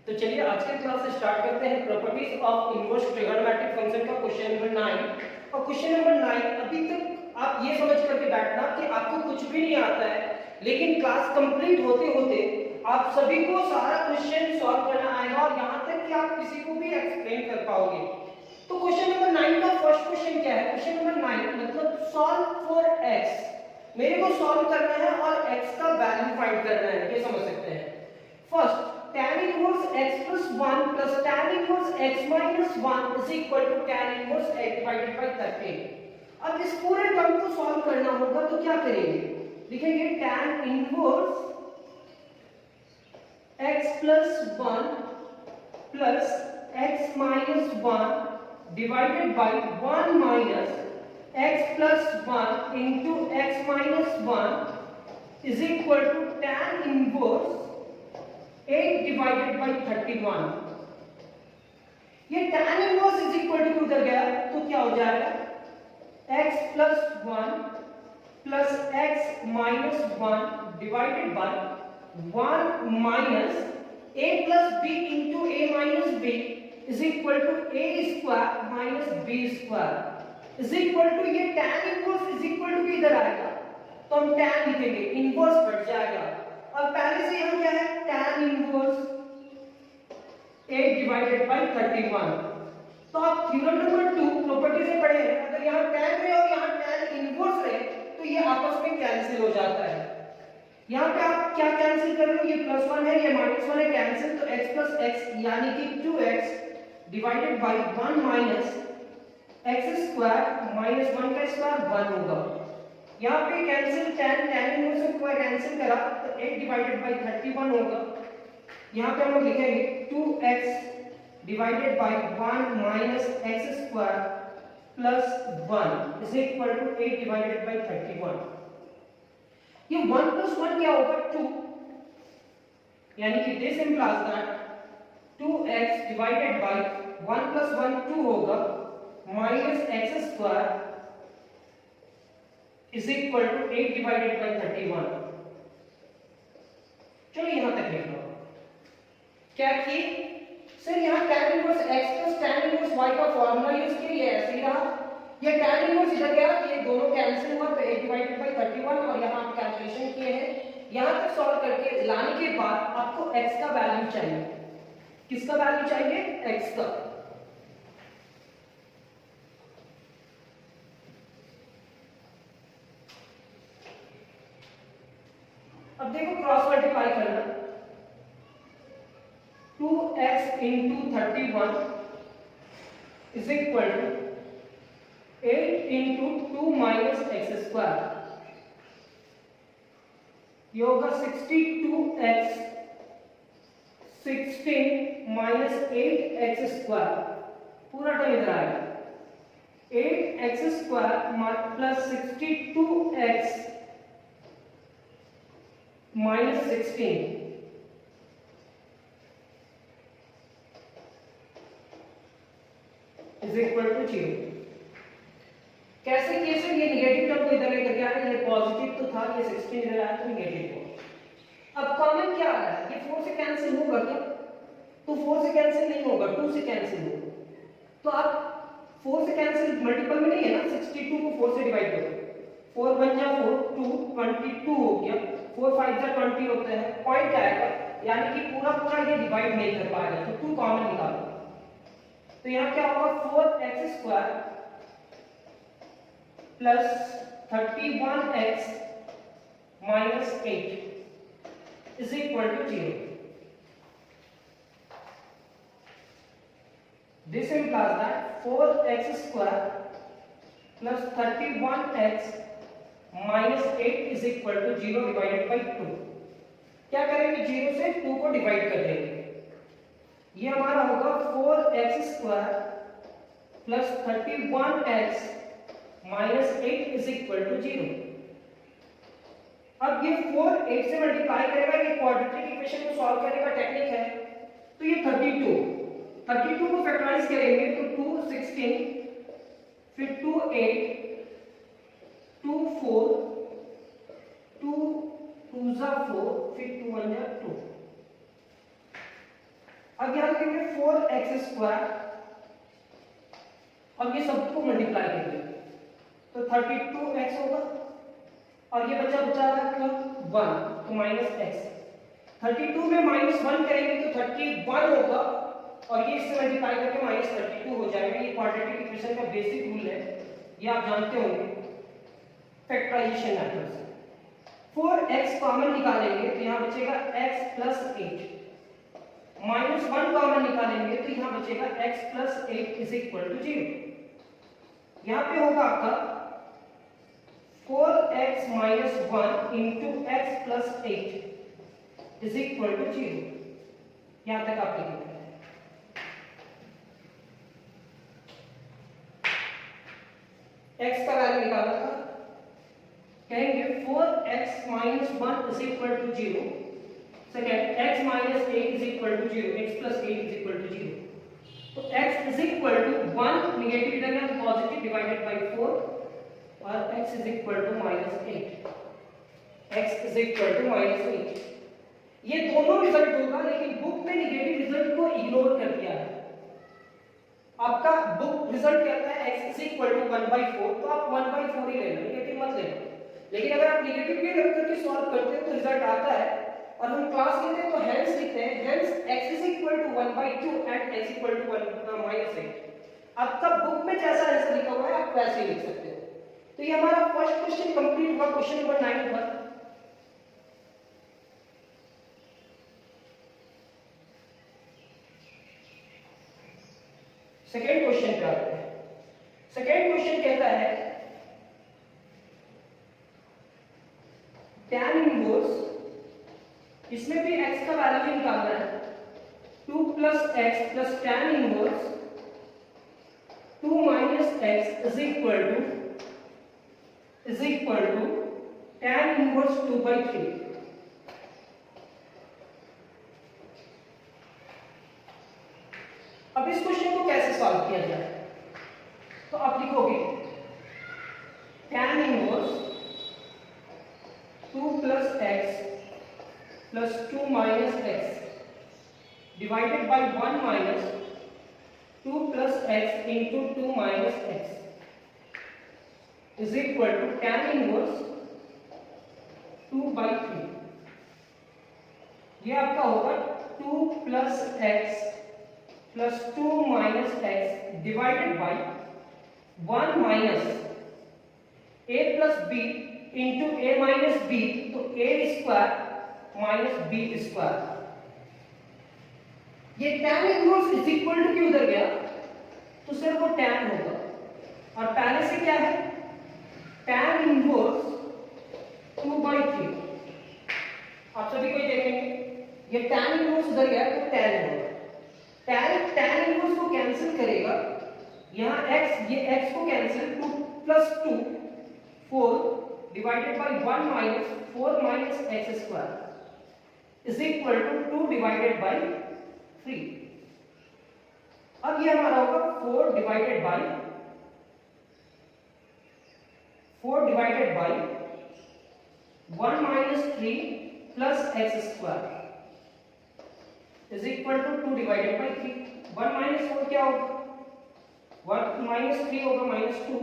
तो चलिए आज के क्लास से स्टार्ट करते हैं properties of inverse trigonometric function का क्वेश्चन नंबर 9। और क्वेश्चन नंबर 9 अभी तक आप ये समझ करके बैठना कि आपको कुछ भी नहीं आता है, लेकिन क्लास कंप्लीट होते होते आप सभी को सारा क्वेश्चन सॉल्व करना आएगा और यहां तक कि आप किसी को भी एक्सप्लेन कर पाओगे। तो क्वेश्चन नंबर 9 का फर्स्ट क्वेश्चन क्या है? क्वेश्चन नंबर 9 मतलब सॉल्व फॉर x। मेरे को सॉल्व करना है और x का वैल्यू फाइंड करना है, ये समझ सकते हैं। First tan inverse x plus 1 plus tan inverse x minus 1 is equal to tan inverse x divided by 13। अब इस पूरे टर्म को सॉल्व करना होगा तो क्या करेंगे? लिखेंगे tan inverse x plus 1 plus x minus 1 divided by 1 minus x plus 1 into x minus 1 is equal to tan inverse 8 divided by 31। ये tan inverse is equal to उधर गया तो क्या हो जाएगा? x plus 1 plus x minus 1 divided by 1 minus a plus b into a minus b is equal to a square minus b square is equal to ये tan inverse is equal to इधर आएगा तो हम tan लिखेंगे, inverse बढ़ जाएगा। अब पहले से यहां क्या है? tan inverse 8 divided by 31। तो आप थ्योरम नंबर 2 प्रॉपर्टी से पढ़े हैं, अगर यहां tan रहे और यहां tan इनवर्स रहे तो ये आपस में कैंसिल हो जाता है। यहां पे आप क्या कैंसिल कर रहे हो? ये +1 है, ये -1 है, कैंसिल। तो x plus x यानी कि 2x divided by 1 minus x square minus 1 का स्क्वायर 1 होगा। यहाँ पे कैंसिल tan इनवर्स को कैंसिल करा तो 8 डिवाइडेड बाय 31 होगा। यहाँ पे हम लोग लिखेंगे 2x divided by 1 minus x square plus 1 is equal to 8 divided by 31। ये 1 प्लस 1 क्या होगा? 2, यानी कि this implies that 2x divided by 1 plus 1 2 होगा minus x square is equal to 8 divided by 31। चलो यहां तक लिख लो। क्या कि सर यहां tan inverse x plus tan inverse y का फार्मूला यूज किया, ये ऐसे ही रहा। ये tan इनवर्स इधर गया, ये दोनों कैंसिल हुआ तो 8 डिवाइडेड बाय 31 और यहां आप कैलकुलेशन किए हैं। यहां तक सॉल्व करके लाने के बाद आपको x का वैल्यू चाहिए। किसका वैल्यू चाहिए? x का। अब देखो क्रॉस मल्टीप्लाई करना, 2x into 31 is equal to 8 into 2 minus x square। ये होगा 62x 16 minus 8x square, पूरा टर्म इधर आएगा 8x square plus 62x minus 16 is equal to 0। कैसे किए सर? ये नेगेटिव टर्म को इधर लेकर के आए, ये पॉजिटिव तो था, ये 16 इधर आया तो नेगेटिव हो। अब कॉमन क्या आ रहा है? ये 4 से कैंसिल होगा क्या? तो 4 से कैंसिल नहीं होगा, 2 से कैंसिल होगा। तो आप 4 से कैंसिल मल्टीपल में नहीं है ना, 62 को 4 से डिवाइड करो, 4 1 जा 4 2 22 हो गया, 4 5 जा 20 होता है। पॉइंट क्या आएगा? यानी कि पूरा पूरा ये डिवाइड नहीं कर पाएगा, तो 2 कॉमन निकालो। तो यहाँ क्या होगा? 4x square plus 31x minus 8 is equal to 0। This implies that 4x square plus 31x minus 8 is equal to 0 divided by 2। क्या करेंगे? 0 से 2 को डिवाइड कर देंगे। ये हमारा होगा 4x square plus 31x minus 8 is equal to 0। अब ये 4 8 से मल्टीप्लाई करेगा, ये क्वाड्रेटिक इक्वेशन को सॉल्व करने का टेक्निक है। तो ये 32 को फैक्टराइज करेंगे तो 2 16 फिर 2 8 2 4 2 2 4 फिर 2 1 2। अब यहाँ लिखेंगे 4x² और ये सबको मल्टीप्लाई करेंगे तो 32x होगा और ये बचा रहा क्या 1 तो -x। 32 में -1 करेंगे तो 31 होगा और ये इससे मल्टीप्लाई करके -32 हो जाएगा। ये क्वाड्रेटिक इक्वेशन का बेसिक रूल है, ये आप जानते होंगे फैक्टराइजेशन मेथड से। 4x कॉमन निकालेंगे तो यहाँ बचेगा x + 8, -1 कॉमन निकालेंगे तो यहाँ बचेगा x + 8 = 0। यहाँ पे होगा आपका 4x - 1 × x + 8 = 0। यहाँ तक आप लिखेंगे। x का वैल्यू निकाला था, कहेंगे 4x - 1 = 0, सेकंड x - 8 = 0, x + 8 = 0। तो x = 1 नेगेटिव इधर है पॉजिटिव डिवाइडेड बाय 4 और x = -8, x = -8। ये दोनों रिजल्ट होगा, लेकिन बुक में नेगेटिव रिजल्ट को इग्नोर कर दिया है। आपका बुक रिजल्ट कहता है x = 1/4, तो आप 1/4 ही लेना, नेगेटिव मत लेना। लेकिन अगर आप नेगेटिव भी रख करके सॉल्व करते हैं तो रिजल्ट आता है और हम क्लास लेते हैं तो हेंस लिखते हैं, हेंस x = 1/2 एंड x = -8। अब तक बुक में जैसा आंसर लिखा हुआ है आप वैसे ही लिख सकते हो। तो ये हमारा फर्स्ट क्वेश्चन कंप्लीट हुआ, क्वेश्चन नंबर 9 पर। सेकेंड क्वेश्चन पे आते हैं। सेकेंड क्वेश्चन कहता है tan इनवर्स, इसमें भी x का वैल्यू निकालना है, 2 + x + tan inverse 2 - x = tan inverse 2/3। अब इस क्वेश्चन को कैसे सॉल्व किया जाए, तो आप लिखोगे tan inverse 2 + x + 2 - x divided by 1 - 2 + x × 2 - x = tan inverse 2/3। ये आपका होगा 2 + x + 2 - x divided by 1 - a + b × a - b, तो a² - b²। ये tan इनवर्स = क्यों उधर गया, तो सिर्फ वो tan होगा और पहले से क्या है tan इनवर्स 2/3। आप सभी को देखेंगे ये tan इनवर्स उधर गया तो tan होगा, tan इनवर्स को कैंसिल करेगा, यहाँ x, ये x को cancel, 2 + 2 4 divided by 1 - 4 - x² = 2 divided by 3। अब ये हमारा होगा 4 divided by 1 - 3 + x² = 2 divided by 3। 1 - 4 क्या होगा, 1 - 3 होगा -2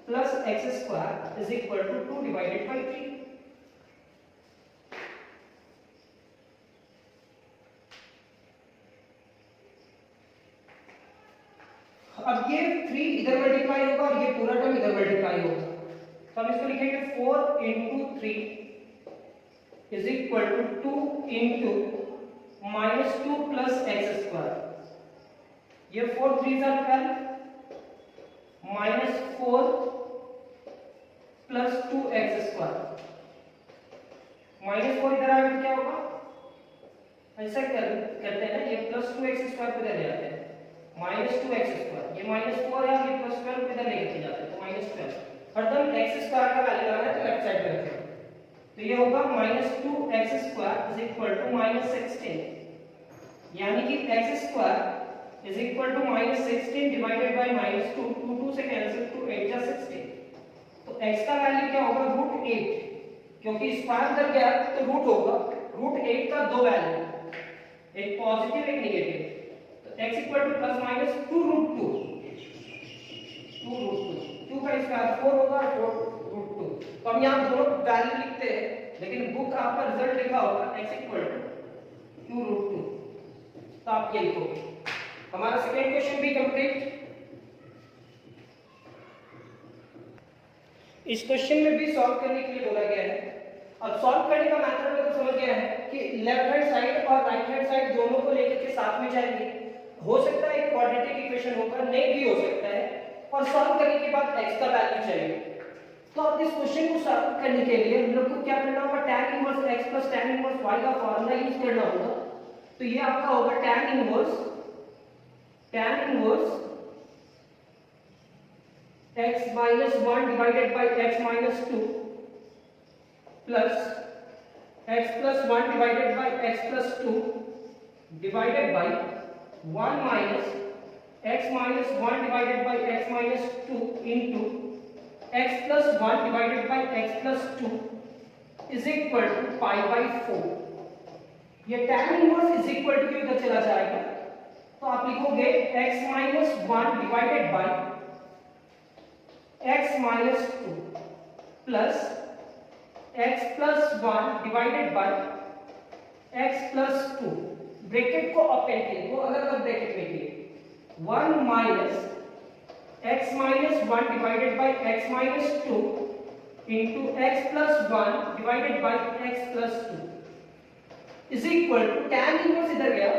+ x² = 2 डिवाइडेड बाय 3। अब ये 3 इधर मल्टीप्लाई होगा और ये पूरा टर्म इधर मल्टीप्लाई होगा, तो हम इसको लिखेंगे 4 × 3 = 2 × -2 + x²। ये 4 3 are 12 -4 + 2x²। -4 इधर आएगा क्या होगा, ऐसा करते हैं ना, ये +2x² पे इधर ले आते हैं, -2x², ये -4 है, ये +12 पे इधर लेके जाते हैं तो -12। हरदम x² का वैल्यू लाना है तो लेफ्ट साइड पे रखें, तो ये होगा -2x² = -16, यानी कि x² = -16 डिवाइडेड बाय -2, 2 से कैंसिल, 2 8 जा 16। तो x का वैल्यू क्या होगा, √8, क्योंकि स्क्वायर अंदर गया तो रूट होगा, √8 का 2 वैल्यू, एक पॉजिटिव एक नेगेटिव, तो x equal to plus minus 2 root 2, 2 का स्क्वायर 4 होगा, 4 रूट 2। तो हम यहाँ दोनों वैल्यू लिखते हैं, लेकिन बुक आपका रिजल्ट लिखा होगा x इक्वल टू 2 रूट 2, तो आप ये लिखोगे। हमारा सेकेंड क्वेश्चन भी कंप्लीट। इस क्वेश्चन में भी सॉल्व करने के लिए बोला गया है। अब सॉल्व करने का मेथड में तो समझ गया है कि लेफ्ट हैंड साइड और राइट हैंड साइड दोनों को लेकर के साथ में जाएंगे। हो सकता है एक क्वाड्रेटिक इक्वेशन होगा, नहीं भी हो सकता है, और सॉल्व करने के बाद x का वैल्यू चाहिए। तो अब इस क्वेश्चन को सॉल्व करने के लिए हम लोग को क्या करना होगा, tan inverse x plus tan inverse y का फार्मूला यूज करना होगा। तो ये आपका होगा tan inverse x minus 1 divided by x minus 2 plus x plus 1 divided by x plus 2 divided by 1 minus x minus 1 divided by x minus 2 into x plus 1 divided by x plus 2 is equal to pi by 4। ये tan inverse is equal to इधर चला जाएगा, तो आप लिखोगे x minus 1 divided by x minus 2 plus x plus 1 divided by x plus 2, bracket को open किए, वो अलग अलग ब्रैकेट में किए, 1 minus x minus 1 divided by x minus 2 into x plus 1 divided by x plus 2 is equal to tan inverse इधर गया,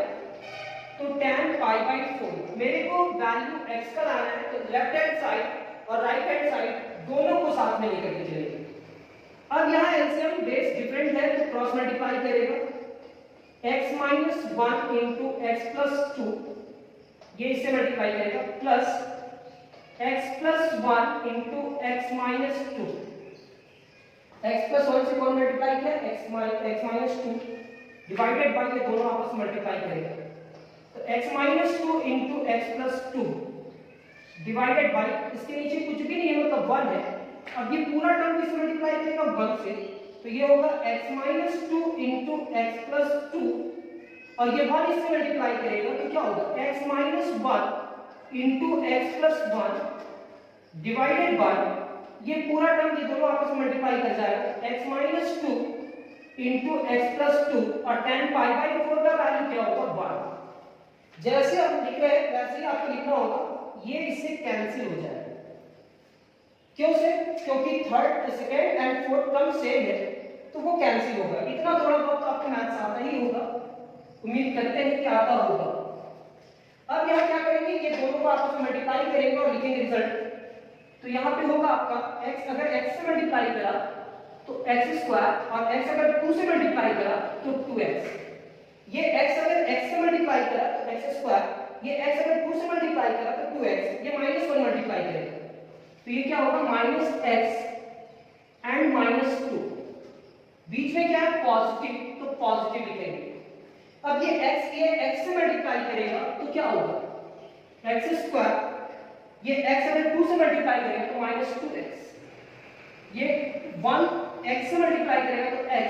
तो tan pi by 4। मेरे को वैल्यू x का लाना है, तो लेफ्ट हैंड साइड और राइट हैंड साइड दोनों को साथ में लेकर के चलेंगे। अब यहाँ एलसीएम बेस डिफरेंट है, तो क्रॉस मल्टीप्लाई करेगा, x minus 1 into x plus 2, ये इससे मल्टीप्लाई करेगा, plus x plus 1 into x minus 2, x plus 1 से कौन मल्टीप्लाई किया, x minus 2 डिवाइडेड बाय, ये दोनों आपस में मल्टीप्लाई करेगा, तो x minus 2 into x plus 2 divided bye, इसके नीचे कुछ भी नहीं है मतलब 1 है। अब ये पूरा टर्म किससे मल्टीप्लाई करेगा, 1 से, तो ये होगा x minus 2 into x plus 2, और ये 1 इससे मल्टीप्लाई करेगा तो क्या होगा, x minus 1 into x plus 1 divided by, ये पूरा टर्म ये दोनों आपस में मल्टीप्लाई कर जाएगा, x minus 2 into x plus 2, और tan pi by 4 का वैल्यू क्या होगा, 1। जैसे हम लिख रहे हैं वैसे ही आपको लिखना होगा, ये इससे कैंसिल हो जाएगा। क्यों से, क्योंकि third second and fourth term same है, तो वो कैंसिल होगा। इतना थोड़ा बहुत तो आपको मैथ्स आता ही होगा, उम्मीद करते हैं कि आता होगा। अब यहाँ क्या करेंगे, ये दोनों को आपस में मल्टीप्लाई करेंगे और लिखेंगे रिजल्ट। तो यहाँ पे होगा आपका x, अगर x से मल्टीप्लाई करा तो x स्क्वायर, और x अगर 2 से मल्टीप्लाई करा तो 2x। ये x अगर x से मल्टीप्लाई करा तो x स्क्वायर, ये x अगर 2 से मल्टीप्लाई करा तो 2x, ये -1 मल्टीप्लाई करेगा, तो ये क्या होगा, -x एंड -2, बीच में क्या है पॉजिटिव, तो पॉजिटिव लिखेंगे। अब ये x से मल्टीप्लाई करेगा तो क्या होगा, x स्क्वायर, ये x अगर 2 से मल्टीप्लाई करेगा तो -2x, ये 1 x से मल्टीप्लाई करेगा तो x,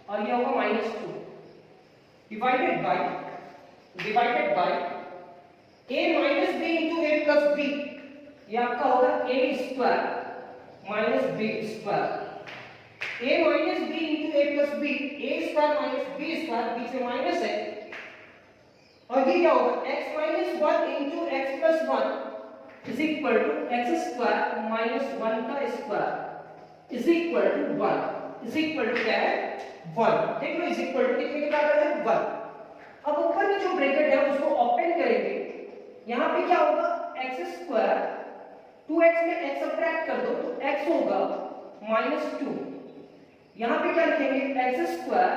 और ये होगा -2 divided by a minus b into a plus b, ये आपका होगा a square minus b square, a minus b into a plus b, a square minus b square, बीच में माइनस है, और ये क्या होगा, x minus 1 into x plus 1 is equal to x square minus 1 का square is equal to 1, is equal to क्या है 1। देख लो इज इक्वल टू कितने के बराबर है 1। अब ऊपर की जो ब्रैकेट है उसको ओपन करेंगे, यहाँ पे क्या होगा, x स्क्वायर 2x में x सब्ट्रैक्ट कर दो तो x होगा -2, यहाँ पे क्या लिखेंगे, x square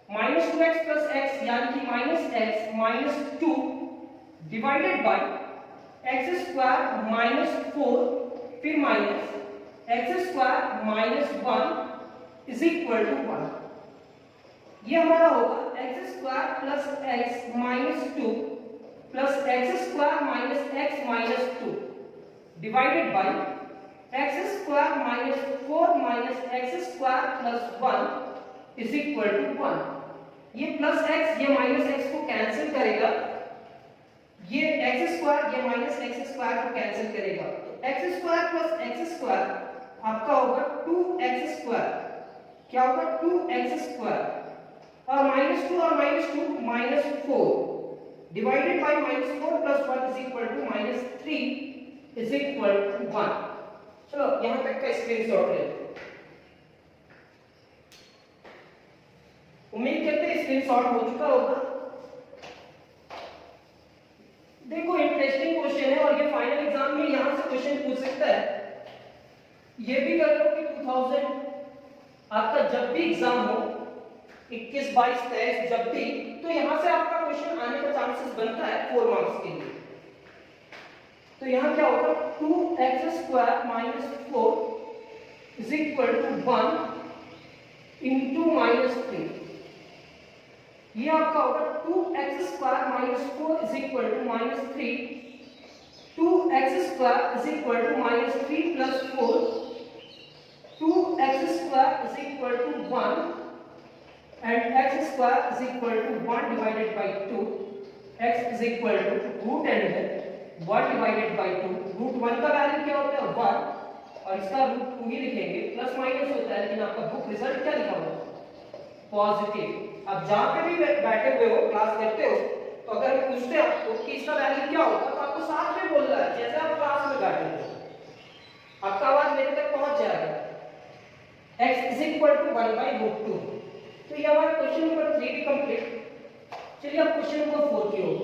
-2x plus x, यानी कि -x -2 divided by x square -4 फिर minus x square -1 is equal to 1। ये हमारा होगा x square plus x -2 plus x square minus x -2 divided by x square -4 minus x square plus 1 is equal to 1। ये plus x ये minus x को cancel करेगा, ये x square ये minus x square को कैंसिल करेगा, तो x square plus x square आपका होगा 2x स्क्वायर। क्या होगा 2x स्क्वायर और -2 और -2 -4 divided by -4 plus 1 is equal to -3 is equal to 1। चलो यहां तक का स्क्रीनशॉट ले, उम्मीद करते हैं स्क्रीनशॉट हो चुका होगा। देखो इंटरेस्टिंग क्वेश्चन है और ये फाइनल एग्जाम में यहां से क्वेश्चन पूछ सकता है। ये भी कर लो कि 2000 आपका जब भी एग्जाम हो 21 22 23 जब भी, तो यहां से आपका क्वेश्चन आने का चांसेस बनता है 4 मार्क्स के लिए। तो यहां क्या होगा 2x square - 4 is equal to 1 into -3। ये आपका होगा 2x square - 4 is equal to -3, 2x square is equal to -3 plus 4, 2x square is equal to 1 and x square is equal to 1 divided by 2, x is equal to root and 1 divided by 2, root 1 का value क्या होता है 1 और इसका root 2 ही लिखेंगे, plus minus होता है लेकिन आपका बुक रिजल्ट क्या लिखा हुआ है पॉजिटिव। अब जहां पे भी बैठे हुए हो क्लास करते हो तो अगर पूछते हैं आपको कि इसका वैल्यू क्या होगा तो आपको साथ में बोलना है जैसे आप क्लास में बैठे हो, आपका आवाज मेरे तक पहुंच जाएगा। x is equal to 1 by root 2। तो ये हमारा क्वेश्चन नंबर 3 भी कंप्लीट। चलिए अब क्वेश्चन नंबर 4 की ओर।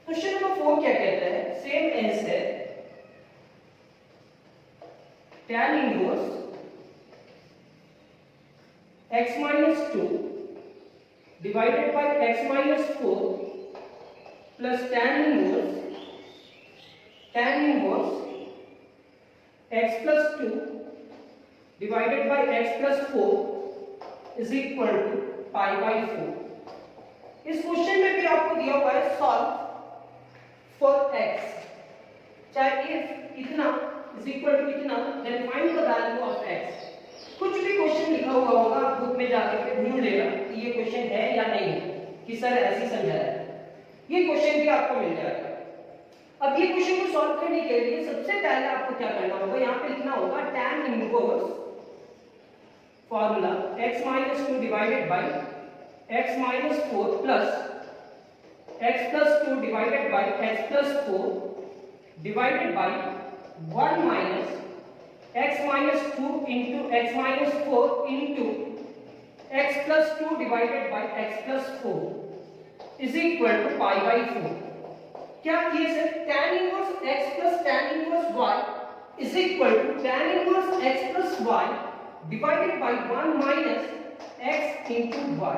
क्वेश्चन नंबर 4 क्या कहता है, सेम एज है tan inverse x minus 2 divided by x minus 4 plus tan inverse x plus 2 divided by x plus 4 is equal to pi by 4। इस question में भी आपको दिया हुआ है सॉल्व फॉर x, चाहे if इतना is equal to इतना, then find the value of x। कुछ भी क्वेश्चन लिखा हुआ होगा आप बुक में जाके के ढूंढ लेना कि ये क्वेश्चन है या नहीं है, कि सर ऐसे समझाया है, ये क्वेश्चन भी आपको मिल जाएगा। अब ये क्वेश्चन को सॉल्व करने के लिए सबसे पहले आपको क्या करना होगा, यहाँ पे लिखना होगा tan inverse formula x minus 2 divided by x minus 4 plus x plus 2 divided by x plus 4 divided by 1 minus x minus 2 into x minus 4 into x plus 2 divided by x plus 4 is equal to pi by 4। क्या किए sir, tan inverse x plus tan inverse y is equal to tan inverse x plus y divided by 1 minus x into y।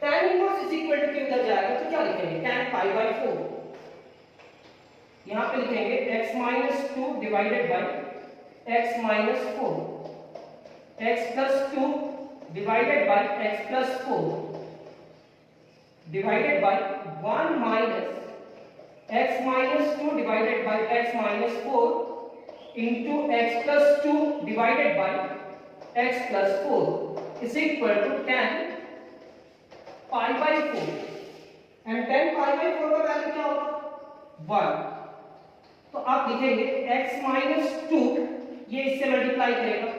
tan inverse is equal to के उधर जाएगा तो क्या लिखेंगे tan pi by 4, यहाँ पे लिखेंगे x minus 2 divided by x minus 4, x plus 2 divided by x plus 4 divided by 1 minus x minus 2 divided by x minus 4 into x plus 2 divided by x plus 4 is equal to tan pi by 4। and tan pi by 4 का value क्या होगा 1, तो आप लिखेंगे x minus 2, ये इससे multiply करेगा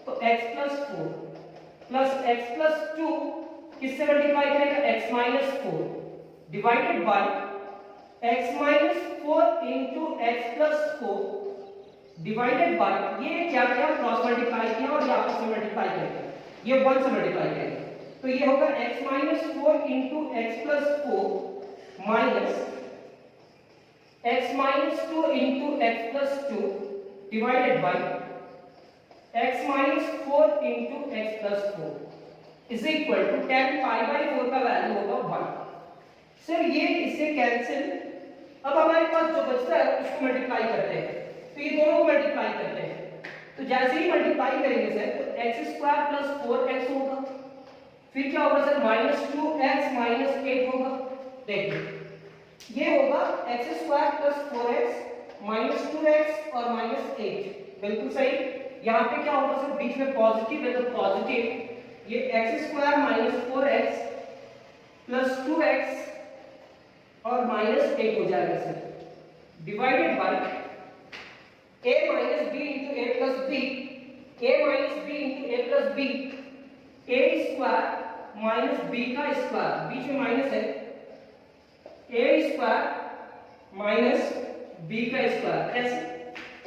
तो x plus 4 plus x plus 2 किससे मल्टीप्लाई करेगा x minus 4 divided by x minus 4 into x plus 4 divided by, ये क्या किया क्रॉस मल्टीप्लाई किया और ये आपस में मल्टीप्लाई करेगा, ये 1 से मल्टीप्लाई करेगा तो ये होगा x minus 4 into x plus 4 minus x minus 2 into x plus 2 divided by x minus 4 into x plus 4 is equal to tan pi by 4 का वैल्यू होगा 1। सर ये इससे कैंसिल, अब हमारे पास जो बचता है उसको मल्टीप्लाई करते हैं, तो ये दोनों को मल्टीप्लाई करते हैं, तो जैसे ही मल्टीप्लाई करेंगे सर तो x स्क्वायर प्लस 4x होगा, फिर क्या होगा सर -2x माइनस 8 होगा। देखिए ये होगा x square plus 4x minus 2x और माइनस 8, बिल्कुल सही। यहाँ पे क्या होगा सर बीच में पॉजिटिव है तो पॉजिटिव ये x square minus 4x plus 2x और माइनस 8 हो जाएगा sir, divided by a minus B into A plus B, a minus B into A plus B, a square minus b का square, बीच में minus है, a square minus b का square, कैसे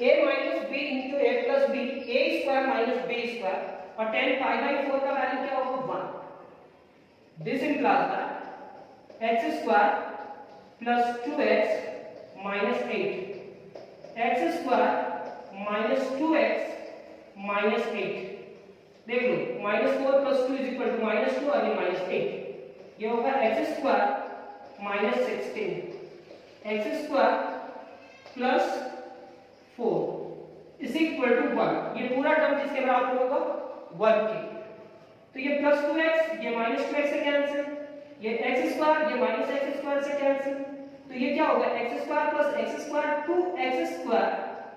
a minus B into A plus B, a square minus b square, और 10 pi by 4 का value क्या होगा 1। This implies that x square plus 2x minus 8, x square minus 2x minus 8, देख लो minus 4 plus 2 is equal to minus 2 और ये minus 8, ये होगा x square minus 16, x square plus 4 is equal to 1, ये पूरा टर्म जिसके बराबर होगा 1 के, तो ये प्लस 2x ये माइनस 2x से कैंसिल, ये x स्क्वायर ये माइनस x स्क्वायर से कैंसिल, तो ये क्या होगा x square plus x square 2x square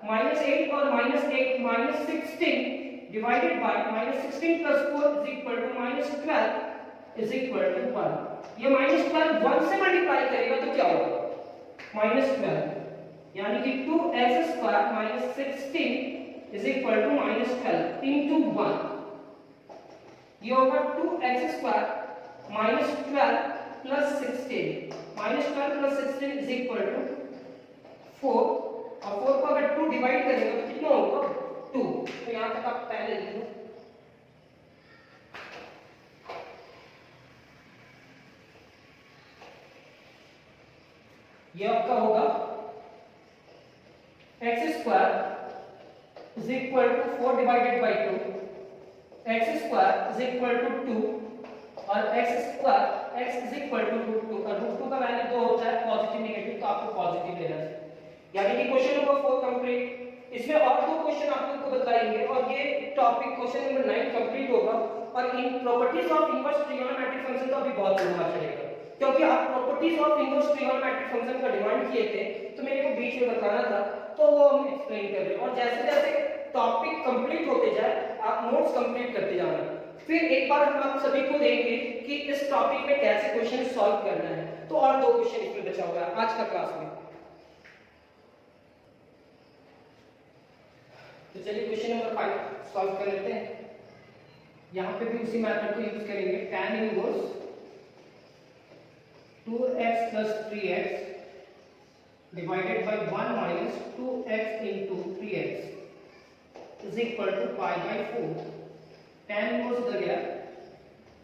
minus 8 और minus 8 minus 16 divided by minus 16 plus 4 is equal to minus 12 is equal to 1। ये माइनस 12 1 से मल्टीप्लाई करेगा तो क्या होगा माइनस 12, यानी कि 2x square minus 16 is equal to minus 12 into 1, ये होगा 2x square minus 12 plus 16, minus 12 plus 16 is equal to 4, और 4 को अगर 2 डिवाइड करेंगे तो कितना होगा 2, तो यहां तक आप पहले लिख लो। ये आपका होगा x square is equal to 4 divided by 2, x square is equal to 2 और x square x is equal to √2, और √2 का वैल्यू 2 होता है पॉजिटिव नेगेटिव, तो आपको पॉजिटिव लेना है, यानी कि क्वेश्चन नंबर 4 कंप्लीट। इसमें और दो क्वेश्चन आप लोग को बताएंगे और ये टॉपिक क्वेश्चन नंबर 9 कंप्लीट होगा, और इन properties of inverse trigonometric function तो अभी बहुत लंबा चलेगा, क्योंकि आप properties of inverse trigonometric function का डिमांड किए थे तो मेरे को बीच में बताना था, तो वो हम एक्सप्लेन कर रहे हैं, और जैसे जैसे टॉपिक कंप्लीट होते जाए आप नोट्स कंप्लीट करते जाना, फिर एक बार हम आप सभी को देंगे कि इस टॉपिक में कैसे क्वेश्चन सॉल्व करना है, तो और दो क्वेश्चन इसमें बचा हुआ है आज का क्लास में। तो चलिए क्वेश्चन नंबर 5 सॉल्व कर लेते हैं। यहां पे भी उसी मेथड को यूज करेंगे, tan inverse 2x plus 3x divided by 1 minus 2x into 3x is equal to pi by 4। tan inverse उधर गया,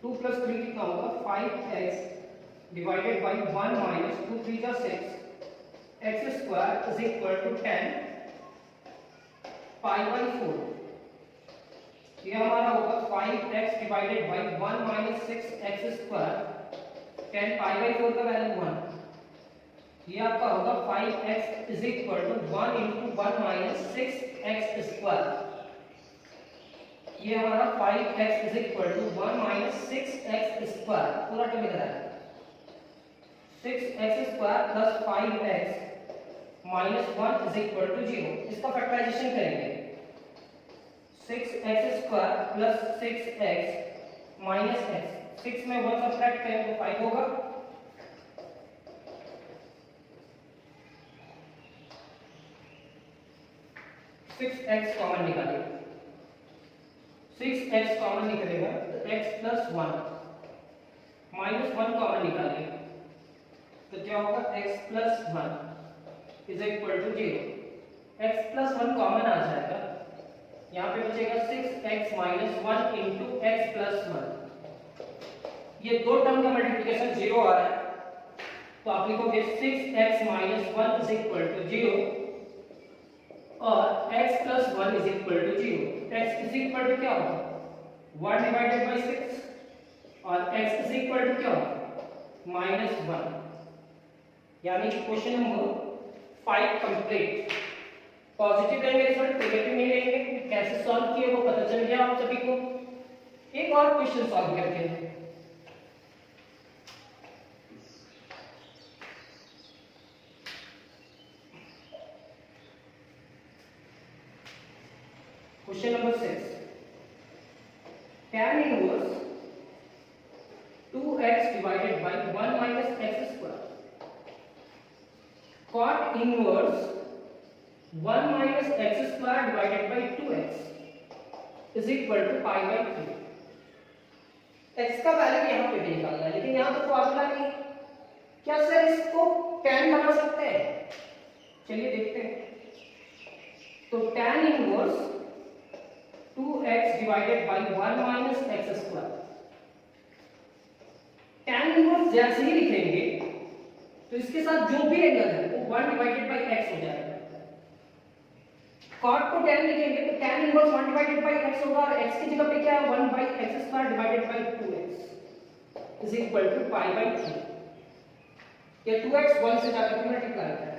2 plus 3 कितना होगा 5x divided by 1 minus 2 3 जा 6, x square is equal to 10 pi by 4। ये हमारा होगा 5x divided by 1 minus 6x square, 10 pi by 4 का value 1, ये आपका होगा 5x is equal to 1 into 1 minus 6x square, ये हमारा 5x is equal to 1 minus 6x square, पूरा टर्म इधर है 6x square plus 5x minus 1 is equal to 0। इसका फैक्टराइजेशन करेंगे, 6x square plus 6x minus x, 6 में 1 subtract करें तो 5 होगा, सिक्स एक्स कॉमन निकालिए, 6x कॉमन निकलेगा तो x plus 1 minus 1 कॉमन निकालिए तो क्या होगा x plus 1 is equal to 0। x plus 1 common आ जाएगा, यहाँ पे बचेगा 6x minus 1 into x plus 1। ये दो टर्म का मल्टीप्लिकेशन 0 आ रहा है तो आप लिखोगे 6x minus 1 is equal to 0 और x plus 1 is equal to 0। x is equal to क्या होगा 1 divided by 6 और x is equal to क्या होगा -1, यानी कि क्वेश्चन नंबर 5 कंप्लीट। पॉजिटिव लेंगे रिजल्ट, नेगेटिव नहीं लेंगे, कैसे सॉल्व किए वो पता चल गया आप सभी को। एक और क्वेश्चन सॉल्व करते हैं। Question number 6, tan inverse 2x divided by 1 minus x square. Cot inverse 1 minus x square divided by 2x is equal to pi by 3. x का वैल्यू यहाँ पे भी निकालना है, लेकिन यहाँ तो फॉर्मूला नहीं। क्या सर इसको tan बना सकते हैं? चलिए देखते हैं। तो tan inverse 2x divided by 1 minus x square. tan inverse जैसे ही लिखेंगे तो इसके साथ जो भी एंगल है वो 1 डिवाइडेड बाय x हो जाएगा। cot को tan लिखेंगे तो tan inverse 1 divided by x होगा, और x की जगह पे क्या है 1 by x square divided by 2x is equal to pi by 3। ये 2x 1 से जाकर के मल्टीप्लाई करता है,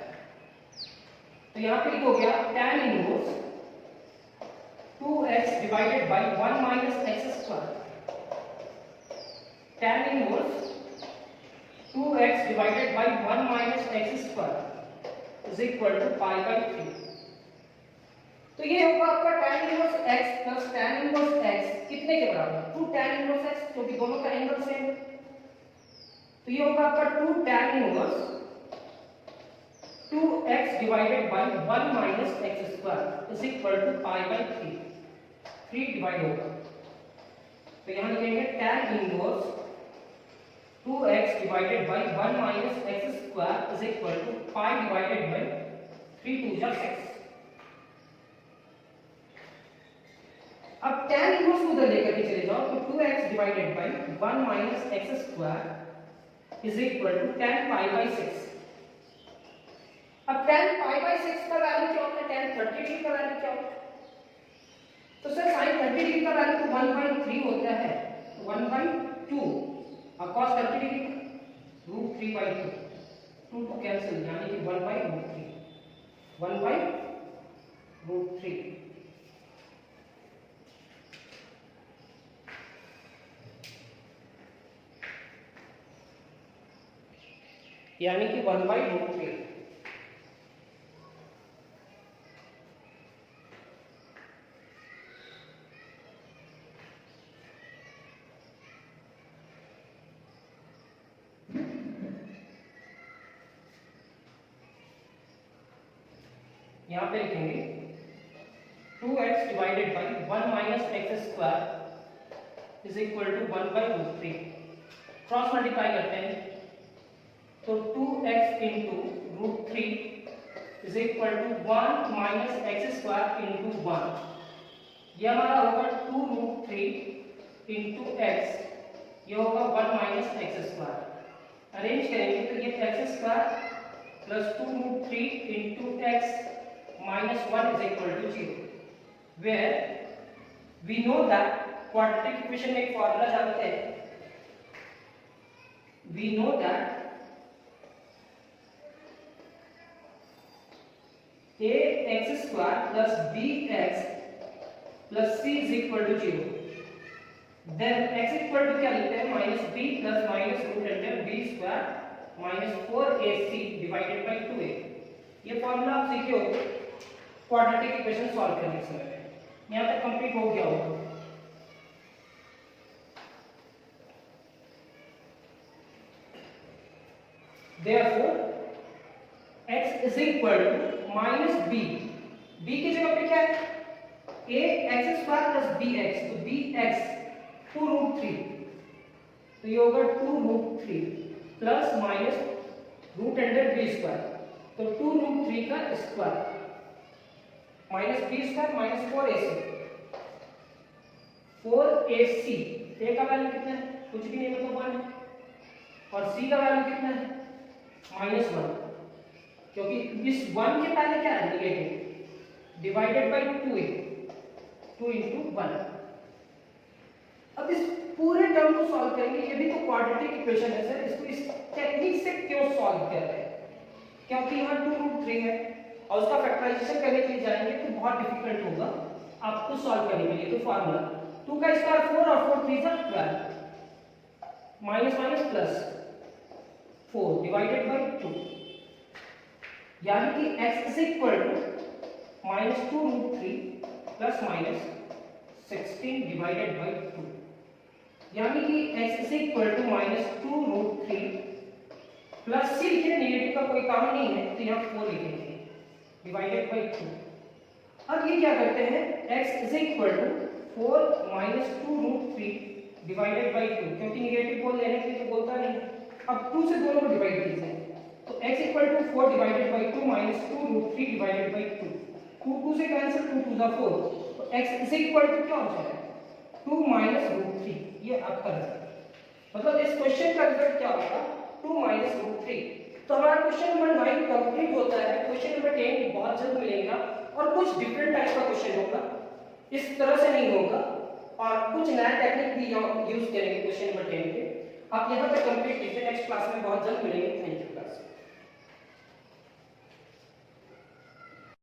तो यहाँ पे लिखो गया tan inverse 2x divided by 1 minus x square. tan inverse 2x divided by 1 minus x square is equal to pi by 3। तो ये होगा आपका tan inverse x plus tan inverse x कितने के बराबर? 2 tan इनवर्स x, क्योंकि दोनों का एंगल सेम है। तो ये होगा आपका 2 tan inverse 2x divided by 1 minus x square is equal to pi by 3। 3 divide होगा, तो यहाँ लिखेंगे tan inverse 2x divided by 1 minus x square is equal to pi divided by 3 2 जा 6। अब tan इनवर्स उधर लेकर के चले जाओ तो 2x divided by 1 minus x square is equal to tan pi by 6। अब tan पाई बाय 6 का वैल्यू क्या होता है? tan 30 डिग्री का वैल्यू क्या होता है? तो सर sin 30 डिग्री का वैल्यू तो 1/3 होता है, 1/2, और cos 30 डिग्री का √3/2, 2 2 कैंसिल, यानी कि 1/√3, 1/√3। यानी कि 1/√3। यहां पे लिखेंगे 2x divided by 1 minus x square is equal to 1/√3। Cross multiply करते हैं तो 2x into √3 is equal to 1 minus x square into 1। यह हमारा होगा 2√3 इंटू x, यह होगा 1 माइनस x स्क्वायर। अरेंज करेंगे तो ये x square plus 2√3 into x minus 1 is equal to 0, where we know that quadratic equation में एक फॉर्मूला जानते हैं। we know that ax square plus bx plus c is equal to 0, then x equal to क्या लिखते हैं minus b plus minus root under b square minus 4ac divided by 2a। ये formula आप सीखे हो quadratic equation solve करने के समय। यहां तक कंप्लीट हो गया होगा। Therefore x is equal to minus b। b की जगह पे क्या है? ax स्क्वायर प्लस bx, तो bx 2√3, तो ये होगा 2√3 plus minus root under b square, तो 2√3 का square minus b square minus 4ac। 4ac a का वैल्यू कितना है? कुछ भी नहीं, मतलब 1 है, और c का वैल्यू कितना है? -1, क्योंकि इस 1 के पहले क्या है? Negative, divided by 2a, 2 into 1। अब इस पूरे टर्म को सॉल्व करेंगे। ये भी तो क्वाड्रेटिक इक्वेशन है सर, इसको इस टेक्निक से क्यों सॉल्व कर रहे हैं? क्योंकि यहाँ 2√3 है और उसका फैक्टराइजेशन करने के लिए जाएंगे तो बहुत डिफिकल्ट होगा आपको सॉल्व करने के लिए। तो फार्मूला 2 का स्क्वायर 4 और 4 3 12, minus minus plus 4 divided by 2, यानी कि x is equal to minus 2√3 plus minus 16 divided by 2। यानी कि x is equal to -2√3 plus C लिखे, नेगेटिव का कोई काम नहीं है तो यहाँ 4 लिखेंगे डिवाइडेड बाई 2। अब ये क्या करते हैं, x is equal to 4 -2√3 divided by 2, क्योंकि निगेटिव बोल लेने के लिए तो बोलता नहीं। अब 2 से दोनों को डिवाइड कीजिए तो x equal to 4 divided by 2 -2√3 divided by 2, 2 से कैंसिल, 2 2 4, तो x इज इक्वल टू क्या हो जाएगा 2 -√3। ये आपका रिजल्ट, मतलब इस क्वेश्चन का रिजल्ट क्या होगा 2 -√3। तो हमारा क्वेश्चन नंबर 9 कंप्लीट होता है। क्वेश्चन नंबर 10 बहुत जल्द मिलेगा और कुछ डिफरेंट टाइप का क्वेश्चन होगा, इस तरह से नहीं होगा और कुछ नया टेक्निक भी यूज करेंगे क्वेश्चन नंबर 10 पे। आप यहाँ तक कंप्लीट कीजिए, नेक्स्ट क्लास में बहुत जल्द मिलेंगे। Thank you.